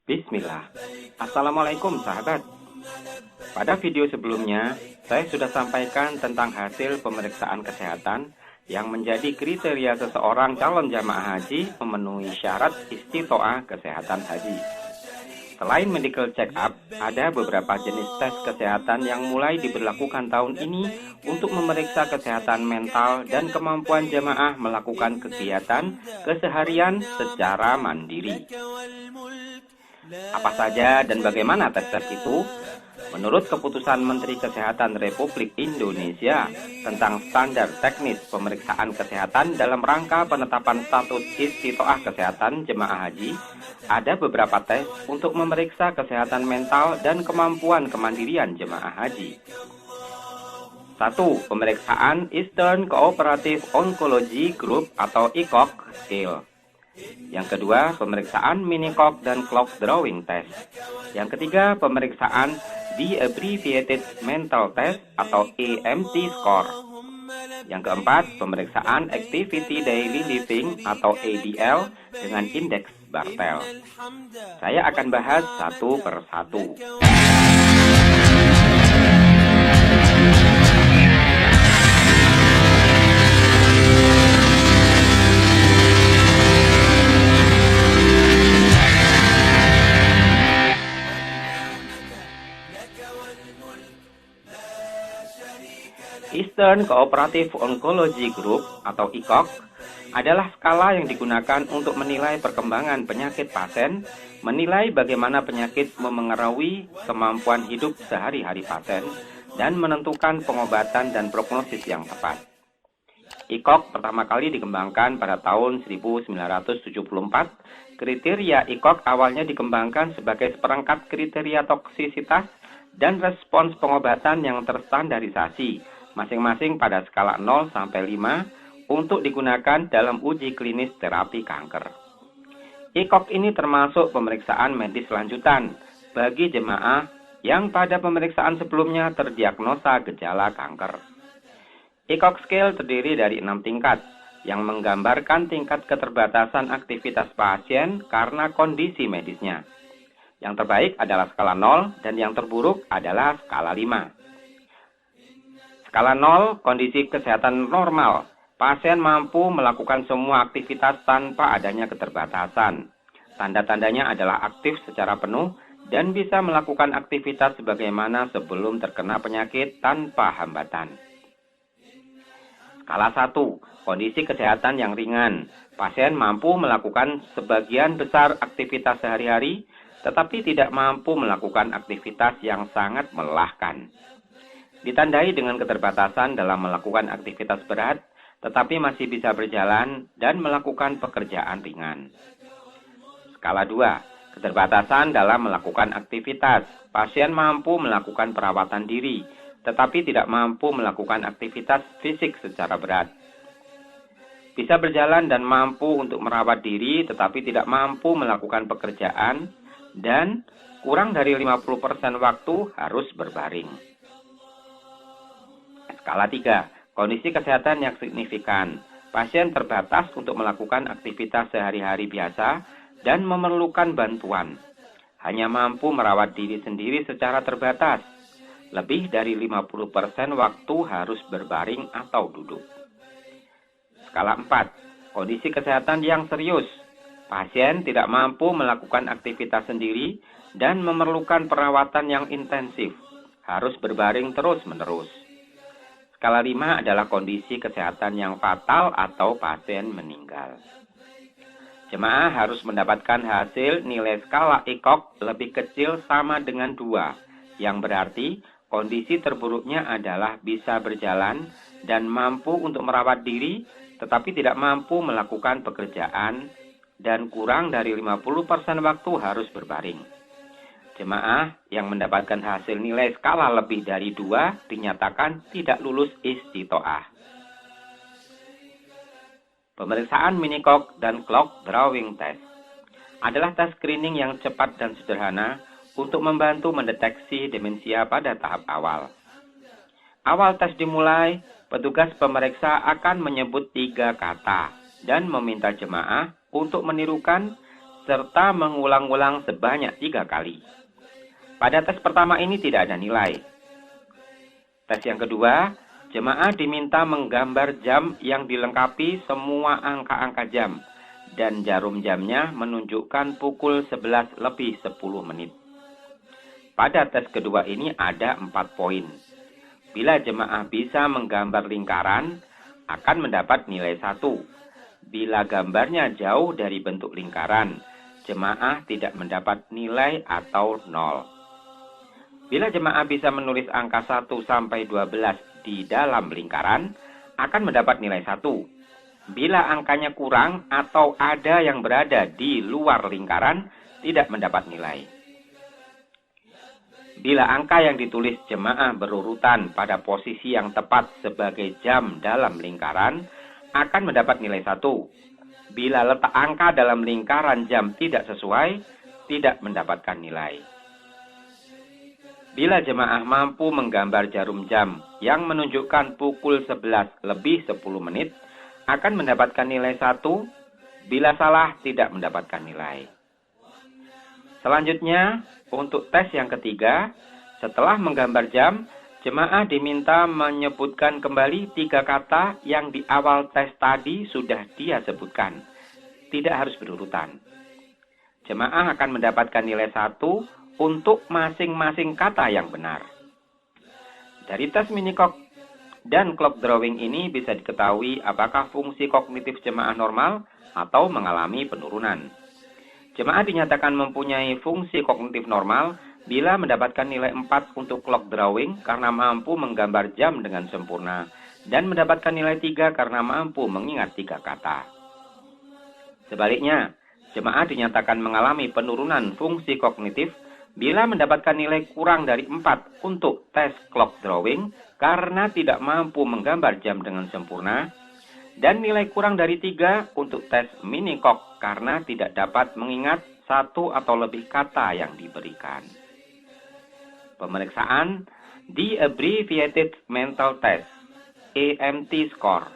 Bismillah. Assalamualaikum sahabat. Pada video sebelumnya, saya sudah sampaikan tentang hasil pemeriksaan kesehatan yang menjadi kriteria seseorang calon jamaah haji memenuhi syarat istitoah kesehatan haji. Selain medical check-up, ada beberapa jenis tes kesehatan yang mulai diberlakukan tahun ini untuk memeriksa kesehatan mental dan kemampuan jamaah melakukan kegiatan keseharian secara mandiri. Apa saja dan bagaimana tes-tes itu? Menurut keputusan Menteri Kesehatan Republik Indonesia tentang standar teknis pemeriksaan kesehatan dalam rangka penetapan status istitoah kesehatan jemaah haji, ada beberapa tes untuk memeriksa kesehatan mental dan kemampuan kemandirian jemaah haji. 1. Pemeriksaan Eastern Cooperative Oncology Group atau ECOG scale. Yang kedua, pemeriksaan mini-COG dan clock drawing test. Yang ketiga, pemeriksaan The Abbreviated Mental Test atau AMT score. Yang keempat, pemeriksaan Activity Daily Living atau ADL dengan indeks Bartel. Saya akan bahas satu per satu. Eastern Cooperative Oncology Group atau ECOG adalah skala yang digunakan untuk menilai perkembangan penyakit pasien, menilai bagaimana penyakit memengaruhi kemampuan hidup sehari-hari pasien, dan menentukan pengobatan dan prognosis yang tepat. ECOG pertama kali dikembangkan pada tahun 1974. Kriteria ECOG awalnya dikembangkan sebagai seperangkat kriteria toksisitas dan respons pengobatan yang terstandarisasi, masing-masing pada skala 0 sampai 5 untuk digunakan dalam uji klinis terapi kanker. ECOG ini termasuk pemeriksaan medis lanjutan bagi jemaah yang pada pemeriksaan sebelumnya terdiagnosa gejala kanker. ECOG scale terdiri dari 6 tingkat yang menggambarkan tingkat keterbatasan aktivitas pasien karena kondisi medisnya. Yang terbaik adalah skala 0 dan yang terburuk adalah skala 5. Skala 0, kondisi kesehatan normal. Pasien mampu melakukan semua aktivitas tanpa adanya keterbatasan. Tanda-tandanya adalah aktif secara penuh dan bisa melakukan aktivitas sebagaimana sebelum terkena penyakit tanpa hambatan. Skala 1, kondisi kesehatan yang ringan. Pasien mampu melakukan sebagian besar aktivitas sehari-hari, tetapi tidak mampu melakukan aktivitas yang sangat melelahkan. Ditandai dengan keterbatasan dalam melakukan aktivitas berat, tetapi masih bisa berjalan dan melakukan pekerjaan ringan. Skala 2, keterbatasan dalam melakukan aktivitas. Pasien mampu melakukan perawatan diri, tetapi tidak mampu melakukan aktivitas fisik secara berat. Bisa berjalan dan mampu untuk merawat diri, tetapi tidak mampu melakukan pekerjaan, dan kurang dari 50% waktu harus berbaring. Skala 3, kondisi kesehatan yang signifikan. Pasien terbatas untuk melakukan aktivitas sehari-hari biasa dan memerlukan bantuan. Hanya mampu merawat diri sendiri secara terbatas. Lebih dari 50% waktu harus berbaring atau duduk. Skala 4, kondisi kesehatan yang serius. Pasien tidak mampu melakukan aktivitas sendiri dan memerlukan perawatan yang intensif. Harus berbaring terus-menerus. Skala 5 adalah kondisi kesehatan yang fatal atau pasien meninggal. Jemaah harus mendapatkan hasil nilai skala ECOG lebih kecil sama dengan 2, yang berarti kondisi terburuknya adalah bisa berjalan dan mampu untuk merawat diri, tetapi tidak mampu melakukan pekerjaan, dan kurang dari 50% waktu harus berbaring. Jemaah yang mendapatkan hasil nilai skala lebih dari 2 dinyatakan tidak lulus istitoah. Pemeriksaan mini-COG dan clock drawing test adalah tes screening yang cepat dan sederhana untuk membantu mendeteksi demensia pada tahap awal. Awal tes dimulai, petugas pemeriksa akan menyebut 3 kata dan meminta jemaah untuk menirukan serta mengulang-ulang sebanyak 3 kali. Pada tes pertama ini tidak ada nilai. Tes yang kedua, jemaah diminta menggambar jam yang dilengkapi semua angka-angka jam, dan jarum jamnya menunjukkan pukul 11 lebih 10 menit. Pada tes kedua ini ada 4 poin. Bila jemaah bisa menggambar lingkaran, akan mendapat nilai 1. Bila gambarnya jauh dari bentuk lingkaran, jemaah tidak mendapat nilai atau 0. Bila jemaah bisa menulis angka 1 sampai 12 di dalam lingkaran, akan mendapat nilai 1. Bila angkanya kurang atau ada yang berada di luar lingkaran, tidak mendapat nilai. Bila angka yang ditulis jemaah berurutan pada posisi yang tepat sebagai jam dalam lingkaran, akan mendapat nilai 1. Bila letak angka dalam lingkaran jam tidak sesuai, tidak mendapatkan nilai. Bila jemaah mampu menggambar jarum jam yang menunjukkan pukul 11 lebih 10 menit, akan mendapatkan nilai 1. Bila salah, tidak mendapatkan nilai. Selanjutnya, untuk tes yang ketiga, setelah menggambar jam, jemaah diminta menyebutkan kembali 3 kata yang di awal tes tadi sudah dia sebutkan. Tidak harus berurutan. Jemaah akan mendapatkan nilai 1 untuk masing-masing kata yang benar. Dari tes mini-cog dan clock drawing ini bisa diketahui apakah fungsi kognitif jemaah normal atau mengalami penurunan. Jemaah dinyatakan mempunyai fungsi kognitif normal bila mendapatkan nilai 4 untuk clock drawing karena mampu menggambar jam dengan sempurna, dan mendapatkan nilai 3 karena mampu mengingat 3 kata. Sebaliknya, jemaah dinyatakan mengalami penurunan fungsi kognitif bila mendapatkan nilai kurang dari 4 untuk tes clock drawing karena tidak mampu menggambar jam dengan sempurna, dan nilai kurang dari 3 untuk tes mini-cog karena tidak dapat mengingat 1 atau lebih kata yang diberikan. Pemeriksaan The Abbreviated Mental Test, AMT Score.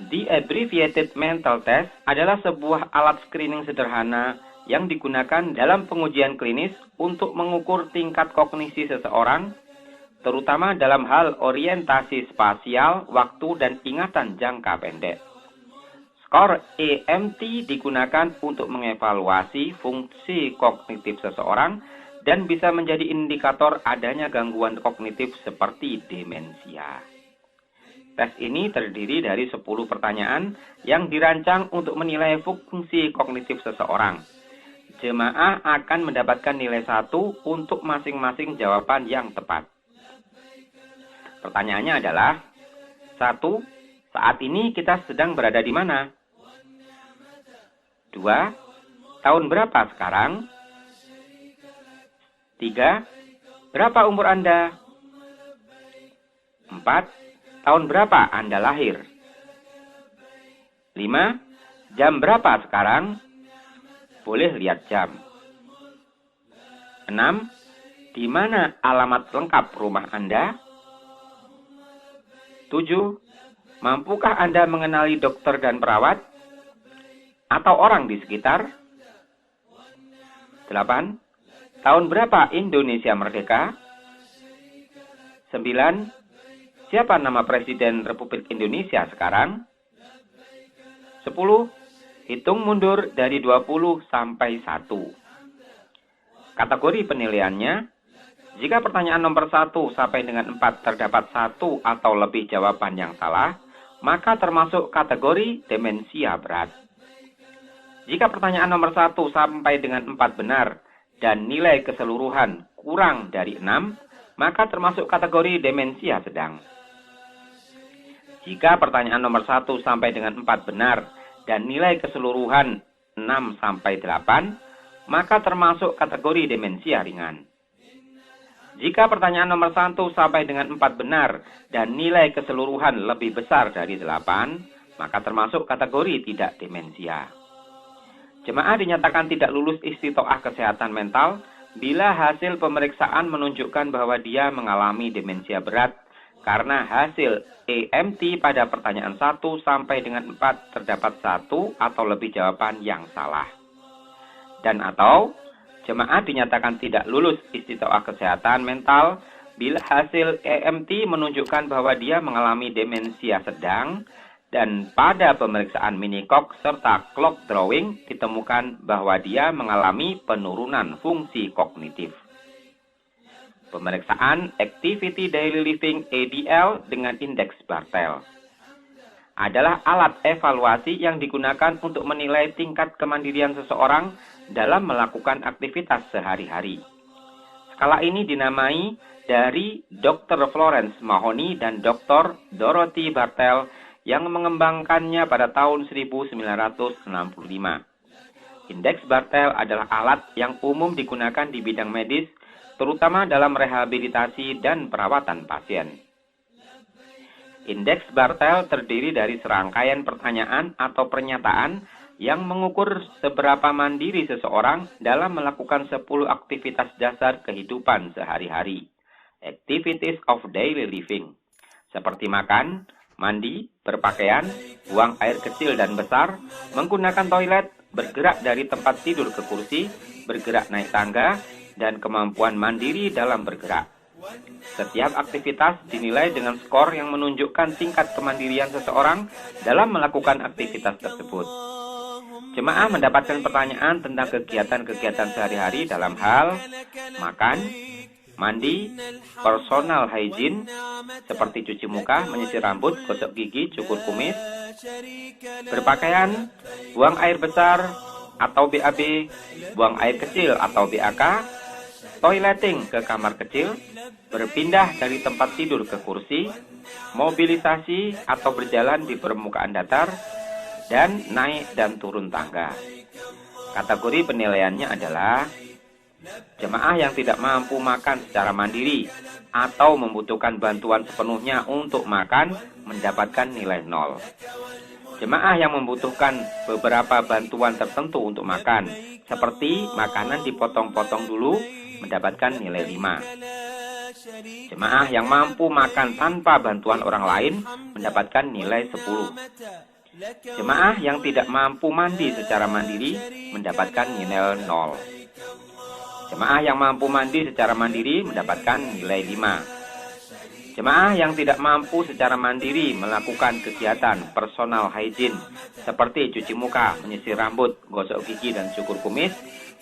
The Abbreviated Mental Test adalah sebuah alat screening sederhana yang digunakan dalam pengujian klinis untuk mengukur tingkat kognisi seseorang, terutama dalam hal orientasi spasial, waktu, dan ingatan jangka pendek. Skor AMT digunakan untuk mengevaluasi fungsi kognitif seseorang dan bisa menjadi indikator adanya gangguan kognitif seperti demensia. Tes ini terdiri dari 10 pertanyaan yang dirancang untuk menilai fungsi kognitif seseorang. Jemaah akan mendapatkan nilai 1 untuk masing-masing jawaban yang tepat. Pertanyaannya adalah, 1. Saat ini kita sedang berada di mana? 2. Tahun berapa sekarang? 3. Berapa umur Anda? 4. Tahun berapa Anda lahir? 5. Jam berapa sekarang? Boleh lihat jam. 6. Di mana alamat lengkap rumah Anda? 7. Mampukah Anda mengenali dokter dan perawat? Atau orang di sekitar? 8. Tahun berapa Indonesia merdeka? 9. Siapa nama Presiden Republik Indonesia sekarang? 10. Hitung mundur dari 20 sampai 1. Kategori penilaiannya, jika pertanyaan nomor 1 sampai dengan 4 terdapat 1 atau lebih jawaban yang salah, maka termasuk kategori demensia berat. Jika pertanyaan nomor 1 sampai dengan 4 benar dan nilai keseluruhan kurang dari 6, maka termasuk kategori demensia sedang. Jika pertanyaan nomor 1 sampai dengan 4 benar dan nilai keseluruhan 6 sampai 8, maka termasuk kategori demensia ringan. Jika pertanyaan nomor 1 sampai dengan 4 benar dan nilai keseluruhan lebih besar dari 8, maka termasuk kategori tidak demensia. Jemaah dinyatakan tidak lulus istitoah kesehatan mental bila hasil pemeriksaan menunjukkan bahwa dia mengalami demensia berat karena hasil AMT pada pertanyaan 1 sampai dengan 4 terdapat 1 atau lebih jawaban yang salah. dan atau jemaah dinyatakan tidak lulus istitoah kesehatan mental bila hasil EMT menunjukkan bahwa dia mengalami demensia sedang dan pada pemeriksaan minikok serta clock drawing ditemukan bahwa dia mengalami penurunan fungsi kognitif. Pemeriksaan Activity Daily Living ADL dengan indeks Bartel adalah alat evaluasi yang digunakan untuk menilai tingkat kemandirian seseorang dalam melakukan aktivitas sehari-hari. Skala ini dinamai dari Dr. Florence Mahoney dan Dr. Dorothy Bartel yang mengembangkannya pada tahun 1965. Indeks Bartel adalah alat yang umum digunakan di bidang medis, terutama dalam rehabilitasi dan perawatan pasien. Indeks Bartel terdiri dari serangkaian pertanyaan atau pernyataan yang mengukur seberapa mandiri seseorang dalam melakukan 10 aktivitas dasar kehidupan sehari-hari, activities of daily living, seperti makan, mandi, berpakaian, buang air kecil dan besar, menggunakan toilet, bergerak dari tempat tidur ke kursi, bergerak naik tangga, dan kemampuan mandiri dalam bergerak. Setiap aktivitas dinilai dengan skor yang menunjukkan tingkat kemandirian seseorang dalam melakukan aktivitas tersebut. Jemaah mendapatkan pertanyaan tentang kegiatan-kegiatan sehari-hari dalam hal makan, mandi, personal hygiene, seperti cuci muka, menyisir rambut, gosok gigi, cukur kumis, berpakaian, buang air besar atau BAB, buang air kecil atau BAK, toileting ke kamar kecil, berpindah dari tempat tidur ke kursi, mobilisasi atau berjalan di permukaan datar, dan naik dan turun tangga. Kategori penilaiannya adalah jemaah yang tidak mampu makan secara mandiri atau membutuhkan bantuan sepenuhnya untuk makan mendapatkan nilai 0. Jemaah yang membutuhkan beberapa bantuan tertentu untuk makan, seperti makanan dipotong-potong dulu, mendapatkan nilai 5. Jemaah yang mampu makan tanpa bantuan orang lain mendapatkan nilai 10. Jemaah yang tidak mampu mandi secara mandiri mendapatkan nilai 0. Jemaah yang mampu mandi secara mandiri mendapatkan nilai 5. Jemaah yang tidak mampu secara mandiri melakukan kegiatan personal hygiene seperti cuci muka, menyisir rambut, gosok gigi, dan cukur kumis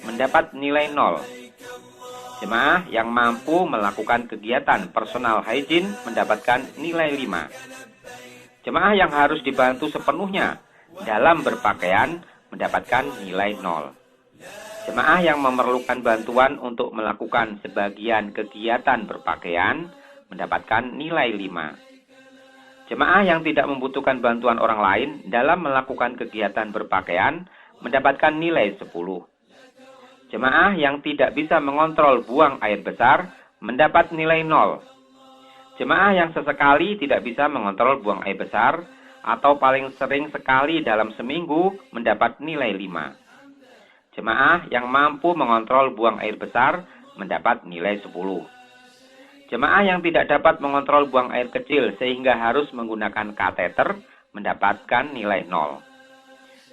mendapat nilai 0. Jemaah yang mampu melakukan kegiatan personal hygiene mendapatkan nilai 5. Jemaah yang harus dibantu sepenuhnya dalam berpakaian mendapatkan nilai 0. Jemaah yang memerlukan bantuan untuk melakukan sebagian kegiatan berpakaian mendapatkan nilai 5. Jemaah yang tidak membutuhkan bantuan orang lain dalam melakukan kegiatan berpakaian mendapatkan nilai 10. Jemaah yang tidak bisa mengontrol buang air besar mendapat nilai 0. Jemaah yang sesekali tidak bisa mengontrol buang air besar atau paling sering sekali dalam seminggu mendapat nilai 5. Jemaah yang mampu mengontrol buang air besar mendapat nilai 10. Jemaah yang tidak dapat mengontrol buang air kecil sehingga harus menggunakan kateter mendapatkan nilai 0.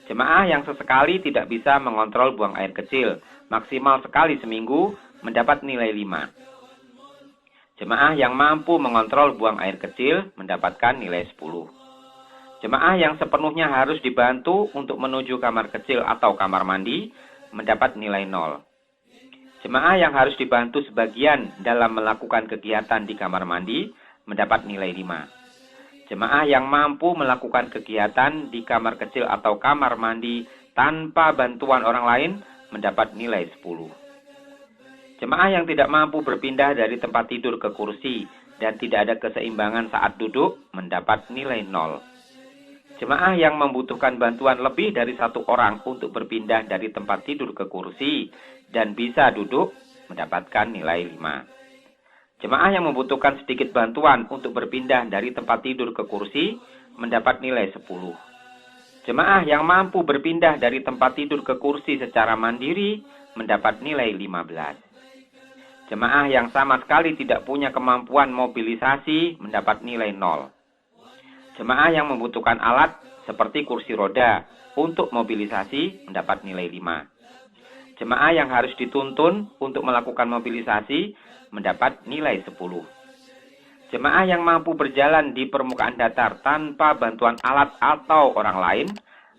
Jemaah yang sesekali tidak bisa mengontrol buang air kecil maksimal sekali seminggu mendapat nilai 5. Jemaah yang mampu mengontrol buang air kecil mendapatkan nilai 10. Jemaah yang sepenuhnya harus dibantu untuk menuju kamar kecil atau kamar mandi mendapat nilai 0. Jemaah yang harus dibantu sebagian dalam melakukan kegiatan di kamar mandi mendapat nilai 5. Jemaah yang mampu melakukan kegiatan di kamar kecil atau kamar mandi tanpa bantuan orang lain mendapat nilai 10. Jemaah yang tidak mampu berpindah dari tempat tidur ke kursi dan tidak ada keseimbangan saat duduk mendapat nilai 0. Jemaah yang membutuhkan bantuan lebih dari satu orang untuk berpindah dari tempat tidur ke kursi dan bisa duduk mendapatkan nilai 5. Jemaah yang membutuhkan sedikit bantuan untuk berpindah dari tempat tidur ke kursi mendapat nilai 10. Jemaah yang mampu berpindah dari tempat tidur ke kursi secara mandiri mendapat nilai 15. Jemaah yang sama sekali tidak punya kemampuan mobilisasi mendapat nilai 0. Jemaah yang membutuhkan alat seperti kursi roda untuk mobilisasi mendapat nilai 5. Jemaah yang harus dituntun untuk melakukan mobilisasi mendapat nilai 10. Jemaah yang mampu berjalan di permukaan datar tanpa bantuan alat atau orang lain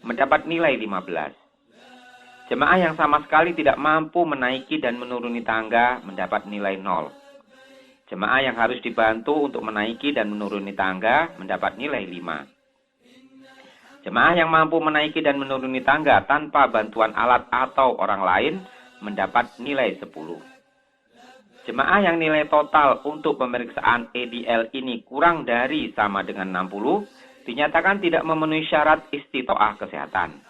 mendapat nilai 15. Jemaah yang sama sekali tidak mampu menaiki dan menuruni tangga mendapat nilai 0. Jemaah yang harus dibantu untuk menaiki dan menuruni tangga mendapat nilai 5. Jemaah yang mampu menaiki dan menuruni tangga tanpa bantuan alat atau orang lain mendapat nilai 10. Jemaah yang nilai total untuk pemeriksaan EDL ini kurang dari sama dengan 60, dinyatakan tidak memenuhi syarat istitoah kesehatan.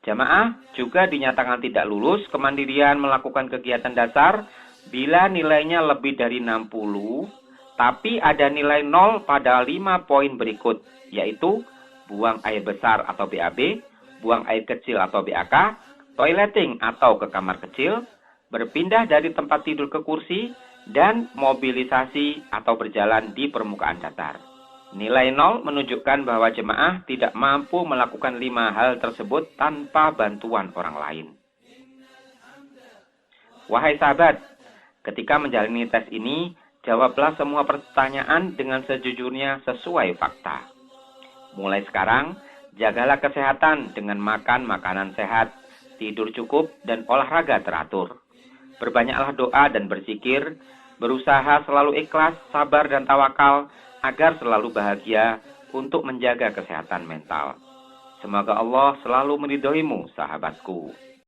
Jemaah juga dinyatakan tidak lulus kemandirian melakukan kegiatan dasar bila nilainya lebih dari 60, tapi ada nilai 0 pada 5 poin berikut, yaitu buang air besar atau BAB, buang air kecil atau BAK, toileting atau ke kamar kecil, berpindah dari tempat tidur ke kursi, dan mobilisasi atau berjalan di permukaan datar. Nilai 0 menunjukkan bahwa jemaah tidak mampu melakukan 5 hal tersebut tanpa bantuan orang lain. Wahai sahabat, ketika menjalani tes ini, jawablah semua pertanyaan dengan sejujurnya sesuai fakta. Mulai sekarang, jagalah kesehatan dengan makan makanan sehat, tidur cukup, dan olahraga teratur. Berbanyaklah doa dan berzikir, berusaha selalu ikhlas, sabar, dan tawakal, agar selalu bahagia untuk menjaga kesehatan mental. Semoga Allah selalu meridhoimu, sahabatku.